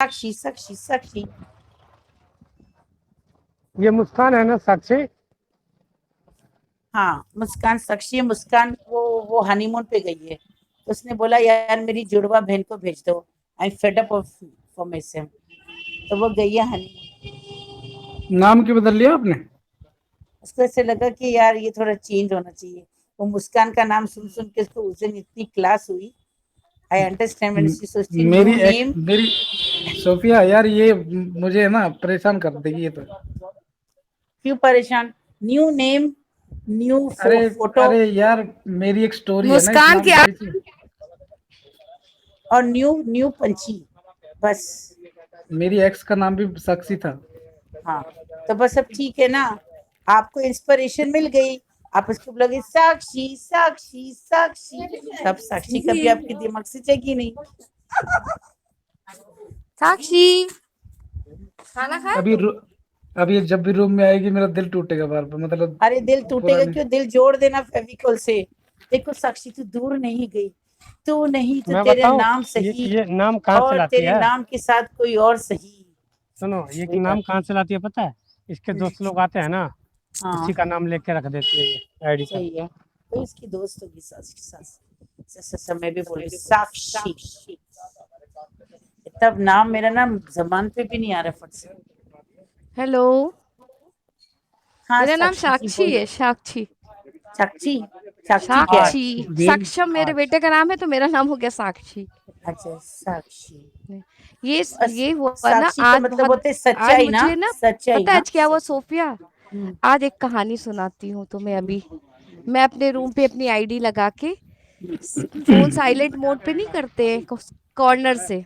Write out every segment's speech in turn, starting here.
साक्षी साक्षी साक्षी। ये मुस्कान है ना साक्षी? हाँ मुस्कान साक्षी है। मुस्कान वो हनीमून पे गई है, तो उसने बोला यार मेरी जुड़वा बहन को भेज दो, आई फेड अप ऑफ फॉर्मेशन, तो वो गई है हनीमून। नाम क्यों बदल लिया आपने? उसको ऐसे लगा कि यार ये थोड़ा चेंज होना चाहिए। वो मुस्कान का नाम सुन सुन के उसको उस दिन इतनी क्लास हुई। आई अंडरस्टैंड व्हेन शी सोचती न्यू नेम। मेरी सोफिया यार, ये मुझे ना परेशान कर देगी ये तो। क्यों परेशान? न्यू नेम, न्यू अरे फोटो अरे यार, मेरी एक स्टोरी है ना इस मुस्कान नाम की के पीछे। और न्यू न्यू पंछी, बस। मेरी एक्स का नाम भी साक्षी था। हाँ तो बस अब ठीक है ना, आपको इंस्पिरेशन मिल गई। आप उसको बोलोगे साक्षी साक्षी साक्षी, तब साक्षी कभी आपके दिमाग से जगी नहीं। साक्षी खाना खाया अभी अभी जब भी रूम में आएगी मेरा दिल टूटेगा बार बार, मतलब। अरे दिल टूटेगा पुराने क्यों, दिल जोड़ देना फेविकोल से। देखो साक्षी तू दूर नहीं गई, तू नहीं तो मैं तेरा बताऊं, नाम सही, ये नाम कहाँ से और लाती तेरे है? नाम के साथ कोई और सही। सुनो, ये नाम कहाँ से लाती है पता है? इसके दोस्त लोग आते हैं ना, हाँ उसी का नाम लेके रख देती है ये आईडी का। सही है, तो इसकी दोस्त होगी साक्षी। साक्षी मैं भी बोल रही साक्षी, तब नाम मेरा नाम जबान पे भी नहीं आ रहा फट से। हेलो, हाँ मेरा नाम साक्षी जी साक्षी बोलो। है। साक्षी साक्षी साक्षी क्या है? साक्षी सक्षम मेरे बेटे का नाम है, तो मेरा नाम हो गया साक्षी। अच्छा साक्षी। ये ये हुआ ना साक्षी का आज मतलब बहुत। होते आज सच्चाई ना, मुझे ना सच्चाई पता है ना। आज क्या हुआ सोफिया। हम्म, आज एक कहानी सुनाती हूँ तुम्हें अभी। मैं अपने रूम पे अपनी आईडी लगा के फोन साइलेंट मोड पे नहीं करते, कॉर्नर से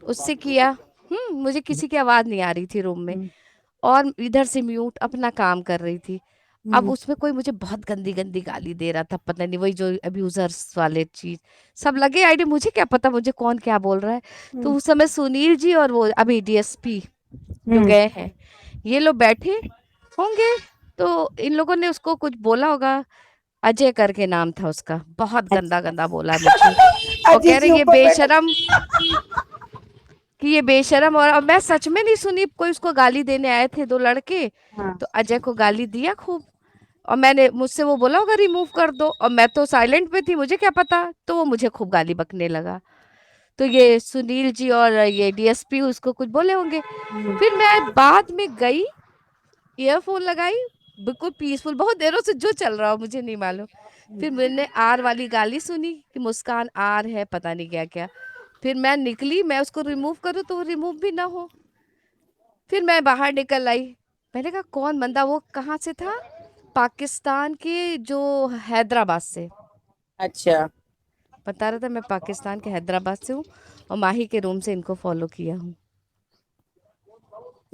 उससे किया। मुझे किसी की आवाज नहीं आ रही थी रूम में, हम्म, और इधर से म्यूट अपना काम कर रही थी। अब हम्म, उसमें कोई मुझे बहुत गंदी गंदी गाली दे रहा था, पता नहीं वही जो अब्यूजर्स वाले चीज। सब लगे आईडी, मुझे क्या पता मुझे कौन क्या बोल रहा है। तो हम्म, उस समय सुनील जी और वो अभी डीएसपी जो हम्म, गए हैं, ये लोग बैठे होंगे। तो इन लोगों ने उसको कुछ बोला होगा। अजय करके नाम था उसका, बहुत गंदा गंदा बोला मुझे। और अजय कह जी रहे ये ऊपर बैठे। बेशरम, कि ये बेशरम। और मैं सच में नहीं सुनी, कोई उसको गाली देने आए थे दो लड़के। हाँ तो अजय को गाली दिया खूब। और मैंने, मुझसे वो बोला होगा रिमूव कर दो, और मैं तो साइलेंट पे थी, मुझे क्या पता। तो वो मुझे खूब गाली बकने लगा। तो ये सुनील जी और ये डीएसपी उसको कुछ बोले होंगे। हम्म, फिर मैं बाद में गई, ईयरफोन लगाई, बिल्कुल पीसफुल, बहुत देरों से जो चल रहा हो मुझे नहीं मालूम। फिर मैंने आर वाली गाली सुनी कि मुस्कान आर है, पता नहीं क्या क्या। फिर मैं निकली, मैं उसको रिमूव करूँ तो वो रिमूव भी ना हो। फिर मैं बाहर निकल आई। मैंने कहा कौन बंदा, वो कहाँ से था, पाकिस्तान के, जो हैदराबाद से अच्छा बता रहा था। मैं पाकिस्तान के हैदराबाद से हूँ, और माही के रूम से इनको फॉलो किया हूँ।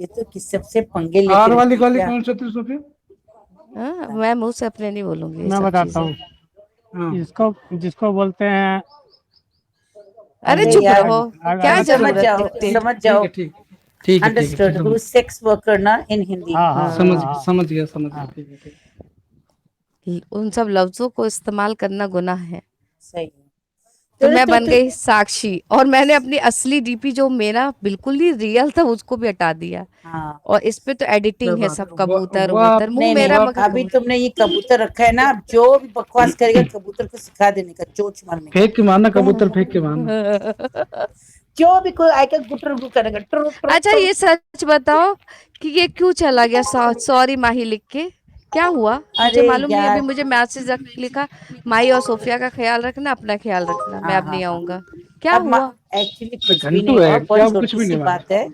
ये तो किस सबसे पंगे आर लेके वाली रखती है गाली क्या? कौन सी होती है सोफिया? हाँ, मैं मुंह से अपने नहीं बोलूंगी ये मैं सब बताता चीजें। हूँ, हाँ। इसको जिसको बोलते हैं। अरे अरे चुप यार रहो, क्या अच्छा समझ जरूरत जाओ दिखते। समझ ठीक जाओ। है, ठीक ठीक है, ठीक है, ठीक अंडरस्टूड, हु समझ सेक्स वर्कर ना इन हिंदी। हाँ हाँ समझ हाँ समझ गया, समझ गया, हाँ। ठीक है, ठीक। उन सब लफ्जों को इस्तेमाल करना गुनाह है। सही है। तो तो मैं तो, बन तो गई साक्षी, और मैंने अपनी असली डीपी जो मेरा बिल्कुल ही रियल था उसको भी हटा दिया। हाँ और इस पे तो क्या एडिटिंग है, बात सब है, कबूतर वाह वबूतर, मुंह नहीं नहीं, मेरा वाह। मगर। अभी तुमने ये कबूतर रखा है ना, अब जो भी बकवास करेगा कबूतर को सिखा देने का, चोच मारने का। फेंक के मारना, कबूतर फेंक के मारना। जो भी कोई आएगा गुटर गु करेगा, टुर टुर अच्छा टुर। ये सच बताओ कि ये क्यों चला गया, सॉरी माही लिख के? क्या हुआ मुझे अरे मालूम नहीं। अभी यार, मुझे मैसेज लिखा, माही और सोफिया का ख्याल रखना, अपना ख्याल रखना, मैं हाँ अब हाँ नहीं हाँ। आऊंगा। क्या अब हुआ? एक्चुअली कुछ भी घंटू नहीं हुआ, है बहुत क्या? कुछ छोटी भी सी नहीं हुआ। बात है।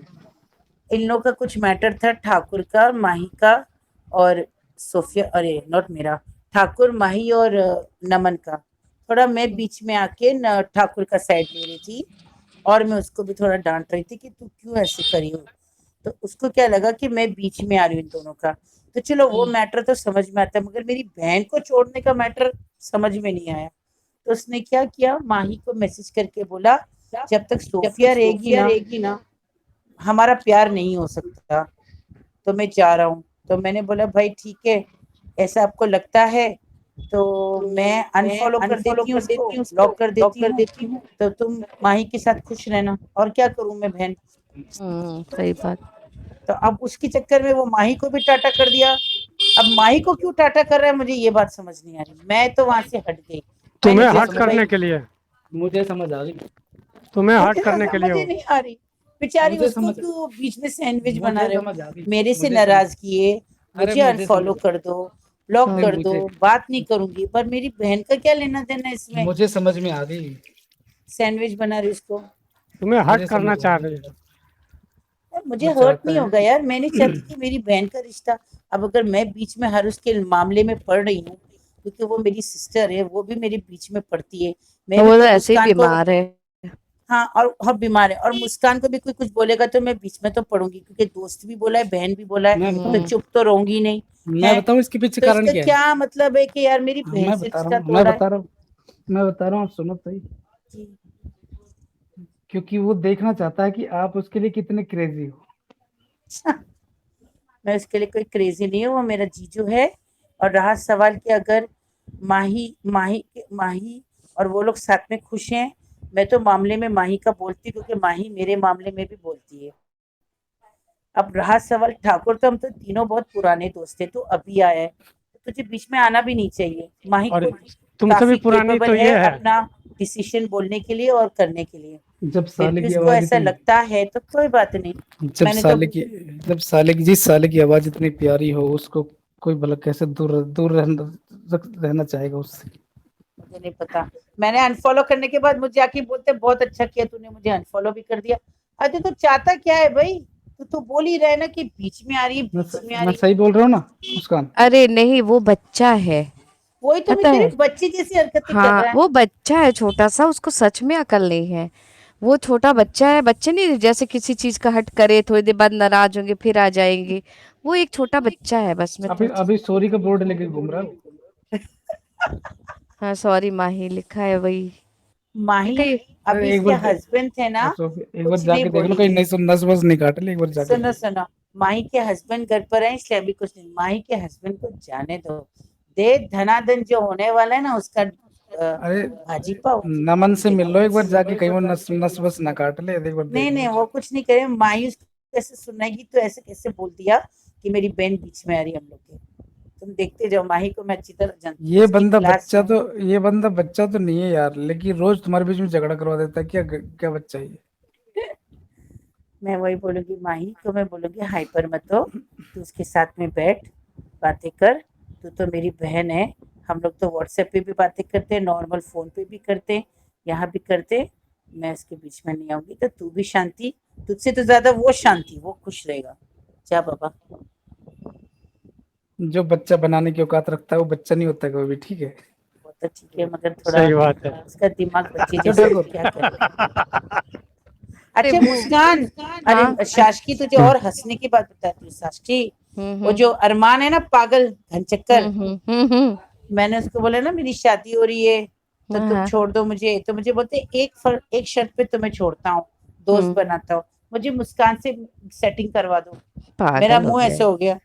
इन लोगों का कुछ मैटर था, ठाकुर का, माही का और सोफिया, अरे नॉट मेरा, ठाकुर माही और नमन का। थोड़ा मैं बीच में आके ठाकुर का साइड ले रही थी, और मैं उसको भी थोड़ा डांट रही थी कि तू क्यों ऐसे करी हो। तो उसको क्या लगा कि मैं बीच में आ रही हूँ इन दोनों का। तो चलो वो मैटर तो समझ में आता है, मगर मेरी बहन को छोड़ने का मैटर समझ में नहीं आया। तो उसने क्या किया, माही को मैसेज करके बोला जब तक सोफिया रहेगी ना हमारा प्यार नहीं हो सकता, तो मैं जा रहा हूँ। तो मैंने बोला भाई ठीक है, ऐसा आपको लगता है तो मैं अनफॉलो कर देती हूँ उसको, ब्लॉक कर देती हूँ। तो तुम माही के साथ खुश रहना, और क्या करूँ मैं बहन। सही बात। तो अब उसके चक्कर में वो माही को भी टाटा कर दिया। अब माही को क्यों टाटा कर रहा है मुझे ये बात समझ नहीं आ रही। मैं तो वहां से हट गई। तुम्हें मैंने हर्ट सोचा करने भाई के लिए, मुझे समझ आ गई। तुम्हें हर्ट मुझे करने के लिए समझ ही हो। नहीं आ रही। बेचारी मुझे उसको समझ क्यों बीच में सैंडविच बना मुझे रहे हो। समझ आ गई। मेरे से मुझे नाराज समझ किए, अरे मुझे मुझे अनफॉलो समझ कर दो, ब्लॉक अरे कर दो, मुझे बात नहीं करूंगी। पर मेरी बहन का क्या लेना देना इसमें। मुझे समझ में आ गई। सैंडविच बना रही उसको। तुम्हें हर्ट मुझे करना समझ आ चाह गई। रही है। यार मुझे वो हर्ट चाहता नहीं है होगा यार। मैं नहीं चाहती कि मेरी बहन का रिश्ता, अब अगर मैं बीच में हर उसके मामले में पड़ रही हूँ, क्योंकि वो मेरी सिस्टर है, वो भी मेरे बीच में पड़ती है। मैं भी वो तो तो ऐसे ही मुस्कान को, बीमार है। हाँ, और हम बीमार है, और मुस्कान को भी कोई कुछ बोलेगा तो मैं बीच में तो पड़ूंगी, क्योंकि दोस्त भी बोला है, बहन भी बोला है, मैं तो बताऊं चुप तो रहूंगी नहीं मैं है। बताऊं इसके पीछे तो कारण इसका क्या है। क्या मतलब है कि यार मेरी हाँ, बहन मैं से बता रहा रिश्ता हूँ मैं तोड़ा है। बता रहा हूँ मैं बता रहा हूँ, आप सुनो सही। जी। क्योंकि वो देखना चाहता है कि आप उसके लिए कितने क्रेजी हो। मैं उसके लिए कोई क्रेजी नहीं हूँ, वो मेरा जीजू है। और रहा सवाल कि अगर माही माही माही और वो लोग साथ में खुश हैं, मैं तो मामले में माही का बोलती हूँ, क्योंकि माही मेरे मामले में भी बोलती है। अब रहा सवाल ठाकुर, तो हम तो तीनों बहुत पुराने दोस्त थे, तो अभी आया है, तो तुझे बीच में आना भी नहीं चाहिए। माही और को तुमसे भी काफी पुरानी केपेबल तो है ये है। अपना डिसीजन बोलने के लिए और करने के लिए। जब फिर साले भी की उसको आवाज ऐसा इतनी लगता है तो कोई बात नहीं। जब मैंने तो साले की जब साले की जिस साले की आवाज इतनी प्यारी हो, उसको कोई भला कैसे दूर रहना चाहेगा उससे। मुझे नहीं पता। मैंने अनफॉलो करने के बाद मुझे आके बोलते बहुत अच्छा किया तूने मुझे अनफॉलो भी कर दिया। अरे तो चाहता क्या है भाई। तू बोल ही रहा है ना कि बीच में आ रही है, बीच में आ मैं रही सही बोल रहा हूँ ना मुस्कान। अरे नहीं, वो बच्चा है, है। वही तो मैं पता कह रही है। हूँ, बच्चे जैसी हरकतें कर हाँ, रहा है। वो बच्चा है छोटा सा, उसको सच में अकल नहीं है। वो छोटा बच्चा है, बच्चे नहीं जैसे किसी चीज का हट करे थोड़ी देर बाद नाराज होंगे फिर आ जाएंगे। वो एक छोटा बच्चा है, बस मैं अभी तो। अभी सॉरी का बोर्ड लेके घूम रहा है। हाँ सॉरी माही लिखा है वही। माही कहीं अरे अभी एक इसके बार हस्बैंड थे ना, एक बार कुछ नहीं जाके देख लो बोली कहीं है। नस वस नहीं काट ले, एक बार जाके सुनो देख। सुनो, माही के हस्बैंड घर पर है इसलिए अभी कुछ नहीं। माही के हस्बैंड को जाने दो। दे धनाधन जो होने वाला है ना उसका अरे भाजी पाव नमन से मिल लो एक बार जाके, कहीं वो देखो। नस वस ना काट ले, एक बार नहीं देख नहीं, लो। वो कुछ नहीं करे। मायूस कैसे सुनाएगी, तो ऐसे कैसे बोल दिया कि मेरी बहन बीच में आ रही है हम लोग के। तुम देखते जाओ, माही को मैं अच्छी तरह जानती हूँ, ये उसकी बंदा क्लास बच्चा में। तो ये बंदा बच्चा तो नहीं है यार, लेकिन रोज तुम्हारे बीच में झगड़ा करवा देता है। क्या क्या बच्चा है ये। मैं वही बोलूंगी माही को, मैं बोलूंगी हाइपर मत हो। तू उसके साथ में बैठ, बातें कर। तू तो मेरी बहन है। हम लोग तो व्हाट्सएप पे भी बातें करते हैं, नॉर्मल फोन पे भी करते हैं, यहाँ भी करते हैं। मैं इसके बीच में नहीं आऊंगी, तो तू भी शांति। तुझसे तो ज्यादा वो शांति, वो खुश रहेगा। जा बाबा। जो बच्चा बनाने की औकात रखता है वो बच्चा नहीं होता कभी भी, ठीक है। वो तो ठीक है, मगर थोड़ा सही बात है। उसका दिमाग बच्चे क्यों जैसा है, ठाकुर। क्या करे। अरे अच्छा वो मुस्कान, हाँ। अरे शाशकी तुझे और हंसने की बात बताती हूँ शाशकी। वो हम्म। जो अरमान है ना, पागल घनचक्कर, हम्म। मैंने उसको बोला ना मेरी शादी हो रही है, तो हाँ तुम हाँ। छोड़ दो मुझे। तो मुझे बोलते एक शर्त पे तुम्हें छोड़ता हूँ, दोस्त हम्म। बनाता हूँ। मुझे मुस्कान से सेटिंग करवा दो। मेरा पागल हो मुंह गया ऐसे हो गया।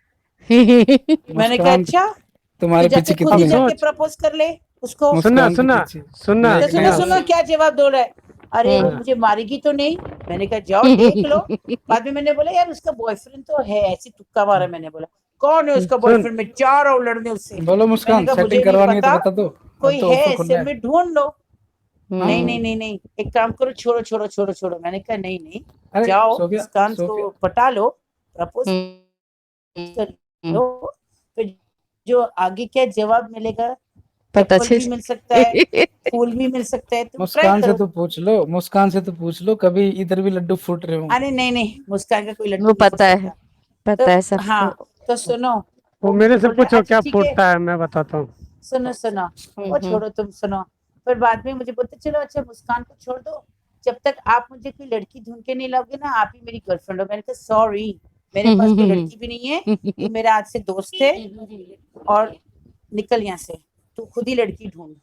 है। मैंने कहा मुस्कान अच्छा, तो तुम्हारे जाके पीछे खुद अब ही कितनी जाके सोच। प्रपोज कर ले उसको। सुनना मुस्कान के सुनना पीछे सुनना तो सुनो नया सुनो क्या जवाब दो रहा है। अरे वो हाँ। मुझे मारेगी तो नहीं। मैंने कहा जाओ देख लो। बाद में मैंने बोला यार उसका बॉयफ्रेंड तो है, ऐसी तुक्का मारा। मैंने बोला कौन है उसका सुन। बॉयफ्रेंड, मैं जा रहा हूँ लड़ने उससे। बोलो मैंने मुस्कान, कहा मुझे सेटिंग नहीं करवानी है तो पता, बता दो। अब कोई तो है ऑफर ऐसे खुला है। में ढूंढ लो। नहीं नहीं हम्म। नहीं नहीं, एक काम करो, छोड़ो छोड़ो छोड़ो छोड़ो। मैंने कहा नहीं नहीं, अरे जाओ सोफिया मुस्कान सोफिया को पटा लो, प्रपोज कर हम्म। लो। फिर जो आगे क्या जवाब मिलेगा, पता चप्पल चल भी मिल सकता है, फूल भी मिल सकता है, तुम ट्राई मुस्कान से करो। तो पूछ लो, मुस्कान से तो पूछ लो, कभी इधर भी लड्डू फूट रहे हो। अरे नहीं नहीं, मुस्कान का कोई वो लड्डू नहीं फूट पता है, सकता। तो पता है सबको। हाँ, तो सुनो, वो वो मुझे मेरे से बोल रहे पूछो अच्छा क्या ठीक है, फूटता है, मैं बताता हूँ। सुनो सुनो, वो हम्म। छोड़ो तुम सुनो। फिर बाद में मुझे बोलते चलो अच्छा मुस्कान को छोड़ दो, जब तक आप मुझे कोई लड़की ढूंढ के नहीं लाओगे ना, आप ही मेरी गर्लफ्रेंड हो। मैंने कहा सॉरी, मेरे पास कोई लड़की भी नहीं है, तू मेरा आज से दोस्त है, और निकल यहाँ से, तू खुद ही लड़की ढूंढ।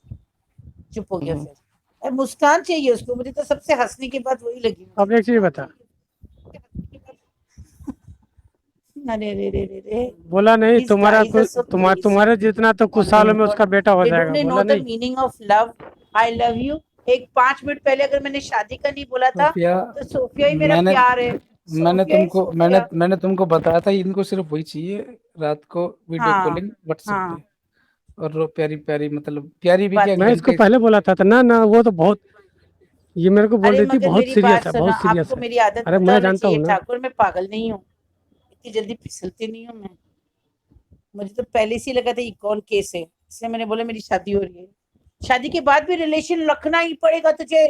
चुप हो गया फिर। मुस्कान चाहिए उसको। मुझे तो सबसे हंसने की बात वही लगी मुझे। अब एक चीज बता। अरे रे रे रे रे बोला नहीं These तुम्हारा guys are कुछ so crazy. तुम्हारे जितना तो कुछ Oh सालों my में God. उसका बेटा हो They जाएगा, don't know बोला the नहीं। meaning of love. I love you. एक 5 मिनट पहले अगर मैंने शादी का नहीं बोला था सोफिया तो सोफिया ही मेरा मैंने प्यार है। मैंने सोफिया ही तुमको मैंने सोफिया। मैंने तुमको बताया था इनको सिर्फ वही चाहिए, रात को वीडियो हाँ कॉलिंग व्हाट्सएप हाँ पे, और वो प्यारी प्यारी, मतलब प्यारी भी बात क्या, मैं इसको घंटे। पहले बोला था ना ना, वो तो बहुत, ये मेरे को बोल अरे रही थी मगर बहुत मेरी सीरियस बात है, सुनो, बहुत सीरियस आपको है। मेरी आदत अरे पता मैं होना जानता चाहिए हूँ ना। ठाकुर, मैं पागल नहीं हूँ, इतनी जल्दी फिसलती नहीं हूँ मैं। मुझे तो पहले से ही लगा था ये कौन केस है, इसलिए मैंने बोला मेरी शादी हो रही है, शादी के बाद भी रिलेशन रखना ही पड़ेगा तुझे।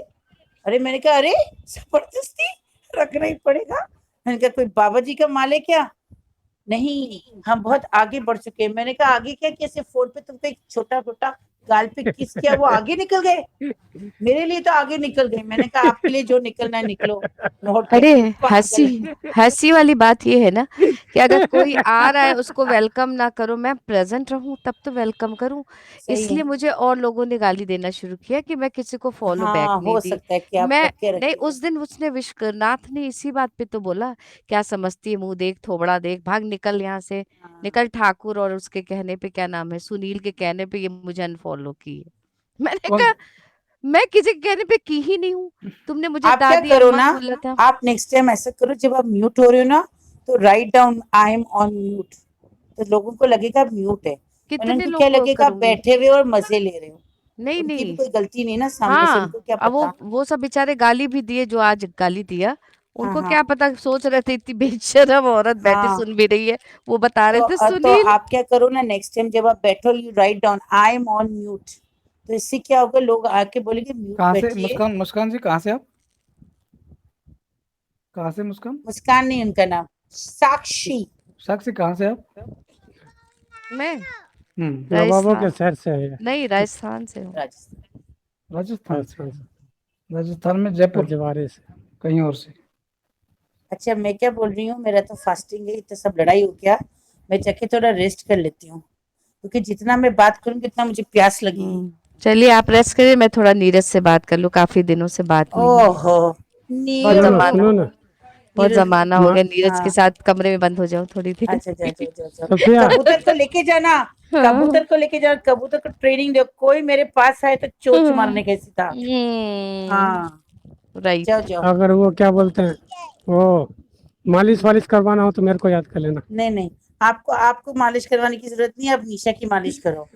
अरे मैंने कहा अरे जबरदस्ती रखना ही पड़ेगा। मैंने कहा कोई बाबा जी का माल है क्या? नहीं, हम बहुत आगे बढ़ चुके हैं। मैंने कहा आगे क्या, कैसे फोन पे तुमको एक छोटा छोटा गाल पे किस किया वो आगे निकल गए? मेरे लिए तो आगे निकल गए। मैंने कहा आपके लिए जो निकलना है निकलो। अरे नौटंकी हंसी पागल। हंसी वाली बात ये है ना कि अगर कोई आ रहा है उसको वेलकम ना करो, मैं प्रेजेंट रहूं तब तो वेलकम करूं। सही है। इसलिए मुझे और लोगों ने गाली देना शुरू किया कि मैं किसी को फॉलो बैक हाँ नहीं हो दी। सकता है कि आप मैं रख के नहीं, रखे हो। उस दिन उसने विश्वनाथ ने इसी बात पे तो बोला, क्या समझती है, मुंह देख थोबड़ा देख, भाग निकल यहाँ से, हाँ निकल। ठाकुर और उसके कहने पे, क्या नाम है, सुनील के कहने पे ये मुझे अनफॉलो की है। मैंने कौन? कहा मैं किसी के कहने पे की ही नहीं हूँ, तुमने मुझे आप क्या दादी करो अम्मा ना, बोला था। आप नेक्स्ट टाइम ऐसा करो, जब आप म्यूट हो रहे हो ना तो write down I am on mute, तो लोगों को लगेगा आप म्यूट है, और कितने उनको क्या लोग लगेगा आप करूंगी? बैठे हुए और मजे ले रहे हो। नहीं उनकी भी नहीं। कोई गलती नहीं ना, सामने से हाँ, उनको क्या अब पता। वो सब बेचारे गाली भी दिए जो आज गाली दिया, हाँ उनको हाँ क्या पता, सोच रहे थे इतनी बेशर्म औरत बैठी हाँ। सुन भी रही है। वो बता रहे थे तो सुनील। आप क्या करो ना, नेक्स्ट टाइम जब आप बैठो you write down I am on mute, तो इससे क्या होगा, लोग आके बोलेंगे म्यूट कहाँ से बैठिए। मुस्कान? मुस्कान जी कहाँ से आप? कहाँ से मुस्कान? मुस्कान नहीं उनका नाम, साक्षी। साक्षी कहाँ से आप? मैं नवाबों के राजस्थान। शहर से है ये, नहीं, राजस्थान से हूँ। राजस्थान। राजस्थान से? राजस्थान से, राजस्थान में जयपुर? रजवाड़े से। कहीं और से? अच्छा मैं क्या बोल रही हूँ, मेरा तो फास्टिंग है, तो सब लड़ाई हो गया, मैं जाके थोड़ा रेस्ट कर लेती हूँ, क्योंकि जितना मैं बात करूंगी उतना मुझे प्यास लगेगी। चलिए आप रेस्ट करिए, मैं थोड़ा नीरज से बात कर लूँ, काफी दिनों से बात नहीं हुई। ओहो बहुत सुनो ना, नीरज। जमाना सुनो ना, बहुत नीरज। जमाना हो माँ गया, नीरज के हाँ साथ कमरे में बंद हो जाओ थोड़ी देर। अच्छा जा जा जा जा। सोफिया, कबूतर को लेके जाना, कबूतर को लेके जाना, कबूतर को ट्रेनिंग दो, कोई मेरे पास आए तो चोंच मारने का सीधा। हाँ राइट। जाओ जाओ। अगर वो क्या बोलते हैं, वो मालिश वालिश करवाना हो तो मेरे को याद कर लेना। नहीं नहीं, आपको आपको मालिश करवाने की जरूरत नहीं है, आप निशा की मालिश करो,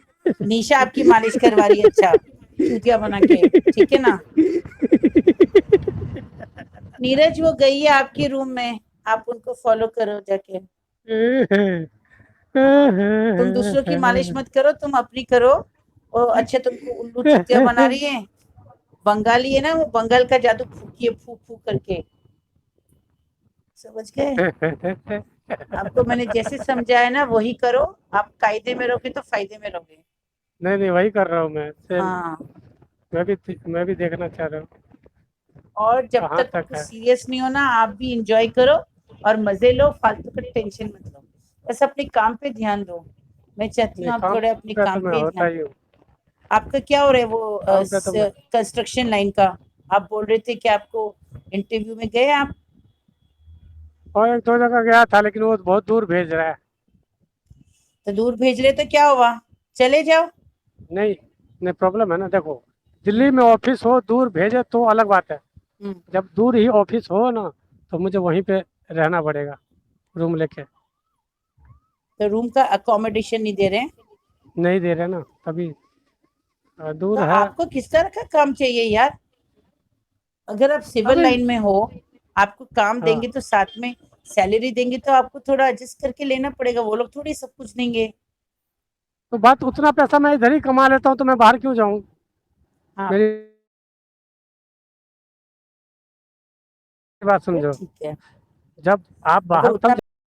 निशा आपकी मालिश करवा रही है, अच्छा चूतिया बना के, ठीक है ना। नीरज वो गई है आपके रूम में, आप उनको फॉलो करो जाके। तुम दूसरों की मालिश मत करो, तुम अपनी करो। वो अच्छा तुमको उल्लू चूतिया बना रही है, बंगाली है ना, वो बंगाल का जादू फूकी है, फूक फूक करके, समझ गए। आपको मैंने जैसे समझाया ना वही करो, आप कायदे में रहोगे तो फायदे में रहोगे। नहीं नहीं, वही कर रहा हूँ मैं, सेम। हाँ, मैं भी देखना चाह रहा हूँ और जब कहाँ तक तक कुछ है। सीरियस नहीं होना, आप भी इंजॉय करो और मजे लो, फालतू का टेंशन मत लो, बस अपने काम पे ध्यान दो। मैं चाहती ये हूँ आप काम थोड़े अपने पे तो काम मैं पे होता ध्यान ही दो। हूँ, आपका क्या हो रहा है वो काम पे तो मैं। कंस्ट्रक्शन लाइन का? आप बोल रहे थे कि आपको इंटरव्यू में गए आप, और एक दो जगह गया था लेकिन वो बहुत दूर भेज रहा है। तो दूर भेज रहे तो क्या हुआ, चले जाओ। नहीं नहीं, प्रॉब्लम है ना, देखो दिल्ली में ऑफिस हो, दूर भेजे तो अलग बात है। हम्म, जब दूर ही ऑफिस हो ना, तो मुझे वहीं पे रहना पड़ेगा, रूम लेके। तो रूम का अकोमोडेशन नहीं दे रहे हैं, नहीं दे रहे ना, तभी तो दूर है। आपको किस तरह का काम चाहिए यार? अगर आप सिविल अभी लाइन में हो, आपको काम हाँ, देंगे तो साथ में सैलरी देंगे, तो आपको थोड़ा एडजस्ट करके लेना पड़ेगा, वो लोग थोड़ी सब कुछ देंगे। तो बात उतना पैसा मैं इधर ही कमा लेता हूँ तो मैं बाहर क्यों जाऊँ? हाँ मेरी बात फिर समझो, ठीक है, जब आप अगर बाहर उतना तब